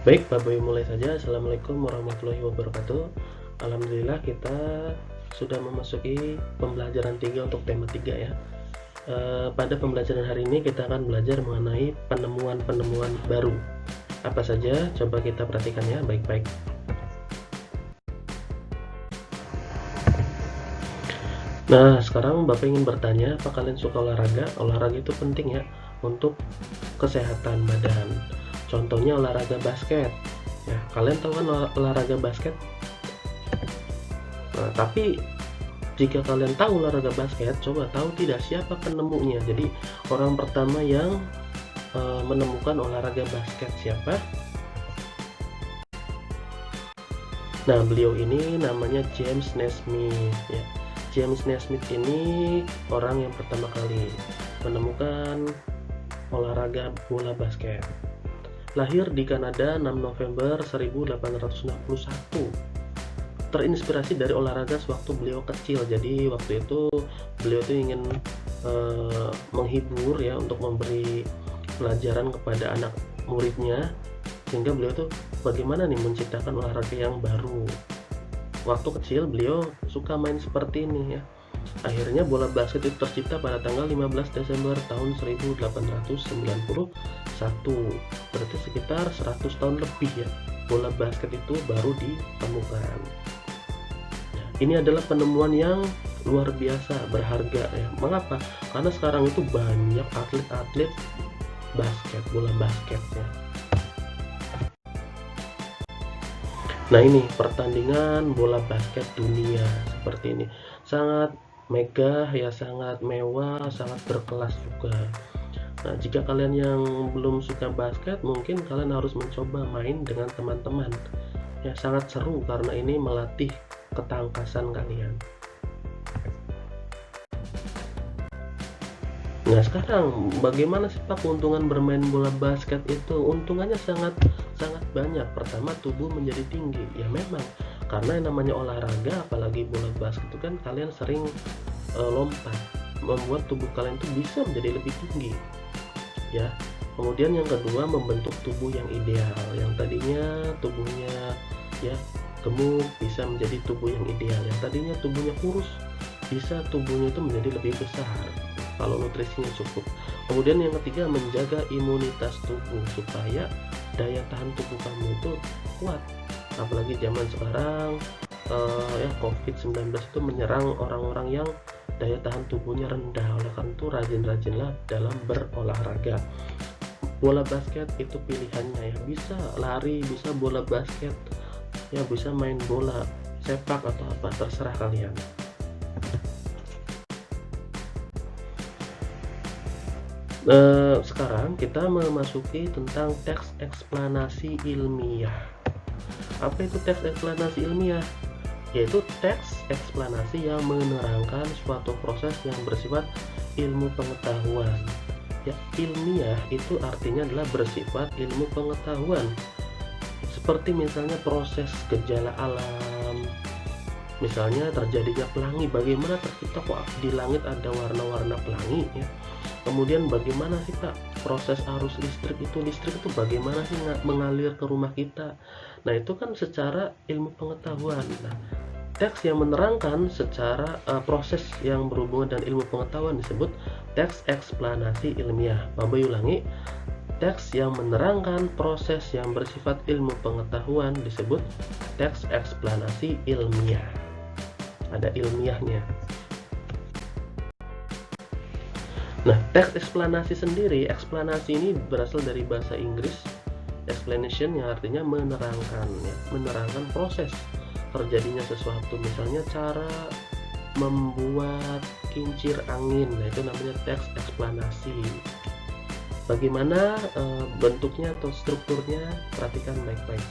Baik, Bapak Ibu, mulai saja. Assalamualaikum warahmatullahi wabarakatuh. Alhamdulillah kita sudah memasuki pembelajaran 3 untuk tema 3 ya. Pada pembelajaran hari ini kita akan belajar mengenai penemuan-penemuan baru. Apa saja? Coba kita perhatikan ya baik-baik. Nah, sekarang Bapak ingin bertanya, apa kalian suka olahraga? Olahraga itu penting ya untuk kesehatan badan. Contohnya olahraga basket. Ya, kalian tahu kan olahraga basket? Nah, tapi jika kalian tahu olahraga basket, coba tahu tidak siapa penemunya. Jadi orang pertama yang menemukan olahraga basket siapa? Nah, beliau ini namanya James Naismith ya. James Naismith ini orang yang pertama kali menemukan olahraga bola basket. Lahir di Kanada 6 November 1861. Terinspirasi dari olahraga sewaktu beliau kecil. Jadi waktu itu beliau itu ingin menghibur ya, untuk memberi pelajaran kepada anak muridnya, sehingga beliau tuh bagaimana nih menciptakan olahraga yang baru. Waktu kecil beliau suka main seperti ini ya. Akhirnya bola basket itu tercipta pada tanggal 15 Desember tahun 1891. Berarti sekitar 100 tahun lebih ya, bola basket itu baru ditemukan. Ini adalah penemuan yang luar biasa, berharga ya. Mengapa? Karena sekarang itu banyak atlet-atlet basket, bola basket ya. Nah, ini pertandingan bola basket dunia seperti ini. Sangat megah ya, sangat mewah, sangat berkelas juga. Nah, jika kalian yang belum suka basket, mungkin kalian harus mencoba main dengan teman-teman. Ya, sangat seru karena ini melatih ketangkasan kalian. Nah, sekarang bagaimana sih Pak keuntungan bermain bola basket itu? Untungannya sangat banyak. Pertama, tubuh menjadi tinggi. Ya memang, karena yang namanya olahraga, apalagi bola basket itu kan kalian sering lompat, membuat tubuh kalian itu bisa menjadi lebih tinggi. Ya. Kemudian yang kedua, membentuk tubuh yang ideal. Yang tadinya tubuhnya ya gemuk bisa menjadi tubuh yang ideal. Yang tadinya tubuhnya kurus bisa tubuhnya itu menjadi lebih besar kalau nutrisinya cukup. Kemudian yang ketiga, menjaga imunitas tubuh supaya daya tahan tubuh kamu itu kuat. Apalagi zaman sekarang ya COVID-19 itu menyerang orang-orang yang daya tahan tubuhnya rendah. Oleh karena itu rajin-rajinlah dalam berolahraga. Bola basket itu pilihannya ya, bisa lari, bisa bola basket ya, bisa main bola sepak atau apa, terserah kalian. Sekarang kita memasuki tentang teks eksplanasi ilmiah. Apa itu teks eksplanasi ilmiah? Yaitu teks eksplanasi yang menerangkan suatu proses yang bersifat ilmu pengetahuan. Ya, ilmiah itu artinya adalah bersifat ilmu pengetahuan. Seperti misalnya proses gejala alam, misalnya terjadinya pelangi, bagaimana tercipta kok di langit ada warna-warna pelangi ya. Kemudian bagaimana sih Pak proses arus listrik itu bagaimana sih mengalir ke rumah kita. Nah, itu kan secara ilmu pengetahuan. Nah, teks yang menerangkan secara proses yang berhubungan dengan ilmu pengetahuan disebut teks eksplanasi ilmiah. Bapak ulangi, teks yang menerangkan proses yang bersifat ilmu pengetahuan disebut teks eksplanasi ilmiah. Ada ilmiahnya. Nah, teks eksplanasi sendiri, eksplanasi ini berasal dari bahasa Inggris explanation, yang artinya menerangkan ya, menerangkan proses terjadinya sesuatu. Misalnya cara membuat kincir angin, nah itu namanya teks eksplanasi. Bagaimana bentuknya atau strukturnya, perhatikan baik-baik.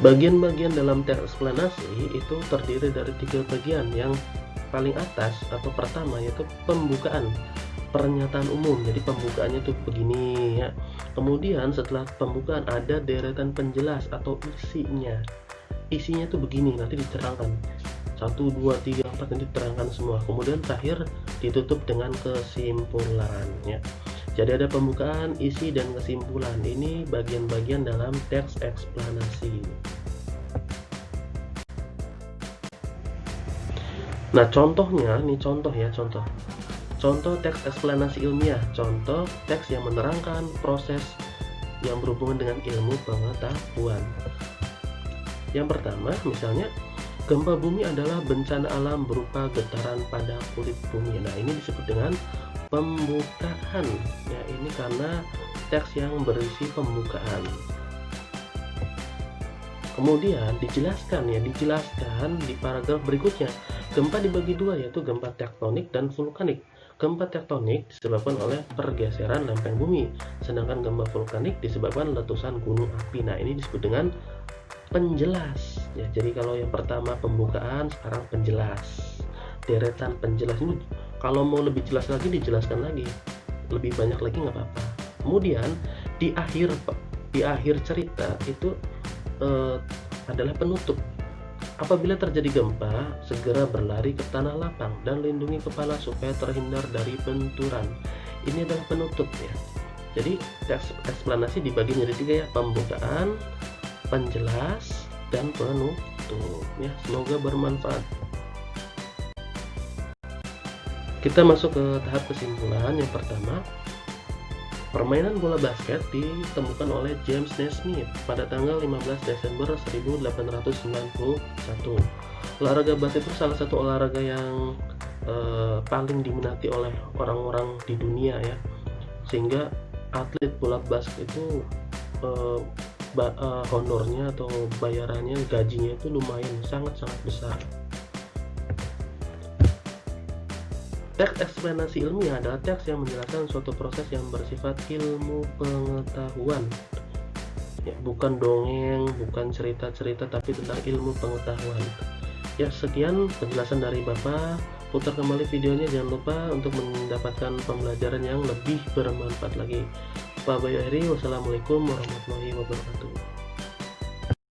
Bagian-bagian dalam teks eksplanasi itu terdiri dari 3 bagian. Yang paling atas atau pertama yaitu pembukaan, pernyataan umum. Jadi pembukaannya itu begini ya. Kemudian setelah pembukaan ada deretan penjelas atau isinya. Isinya itu begini, nanti diterangkan 1, 2, 3, 4, nanti diterangkan semua. Kemudian terakhir ditutup dengan kesimpulan ya. Jadi ada pembukaan, isi, dan kesimpulan. Ini bagian-bagian dalam teks eksplanasi. Nah, contohnya, ini contoh ya, contoh teks eksplanasi ilmiah, contoh teks yang menerangkan proses yang berhubungan dengan ilmu pengetahuan. Yang pertama, misalnya, gempa bumi adalah bencana alam berupa getaran pada kulit bumi. Nah, ini disebut dengan pembukaan. Ya, ini karena teks yang berisi pembukaan. Kemudian dijelaskan di paragraf berikutnya. Gempa dibagi dua, yaitu gempa tektonik dan vulkanik. Gempa tektonik disebabkan oleh pergeseran lempeng bumi, sedangkan gempa vulkanik disebabkan letusan gunung api. Nah, ini disebut dengan penjelas. Ya, jadi kalau yang pertama pembukaan, sekarang penjelas. Deretan penjelas ini kalau mau lebih jelas lagi dijelaskan lagi, lebih banyak lagi nggak apa-apa. Kemudian di akhir cerita itu adalah penutup. Apabila terjadi gempa, segera berlari ke tanah lapang dan lindungi kepala supaya terhindar dari benturan. Ini adalah penutup ya. Jadi teks eksplanasi dibagi menjadi tiga ya: pembukaan, penjelas, dan penutup ya. Semoga bermanfaat. Kita masuk ke tahap kesimpulan. Yang pertama, permainan bola basket ditemukan oleh James Naismith pada tanggal 15 Desember 1891. Olahraga basket itu salah satu olahraga yang paling diminati oleh orang-orang di dunia ya, sehingga atlet bola basket itu honornya atau bayarannya, gajinya itu lumayan sangat-sangat besar. Teks eksplanasi ilmiah adalah teks yang menjelaskan suatu proses yang bersifat ilmu pengetahuan. Ya, bukan dongeng, bukan cerita-cerita, tapi tentang ilmu pengetahuan. Ya, sekian penjelasan dari Bapak. Putar kembali videonya, jangan lupa untuk mendapatkan pembelajaran yang lebih bermanfaat lagi. Pak Bayu Heri, wassalamualaikum warahmatullahi wabarakatuh.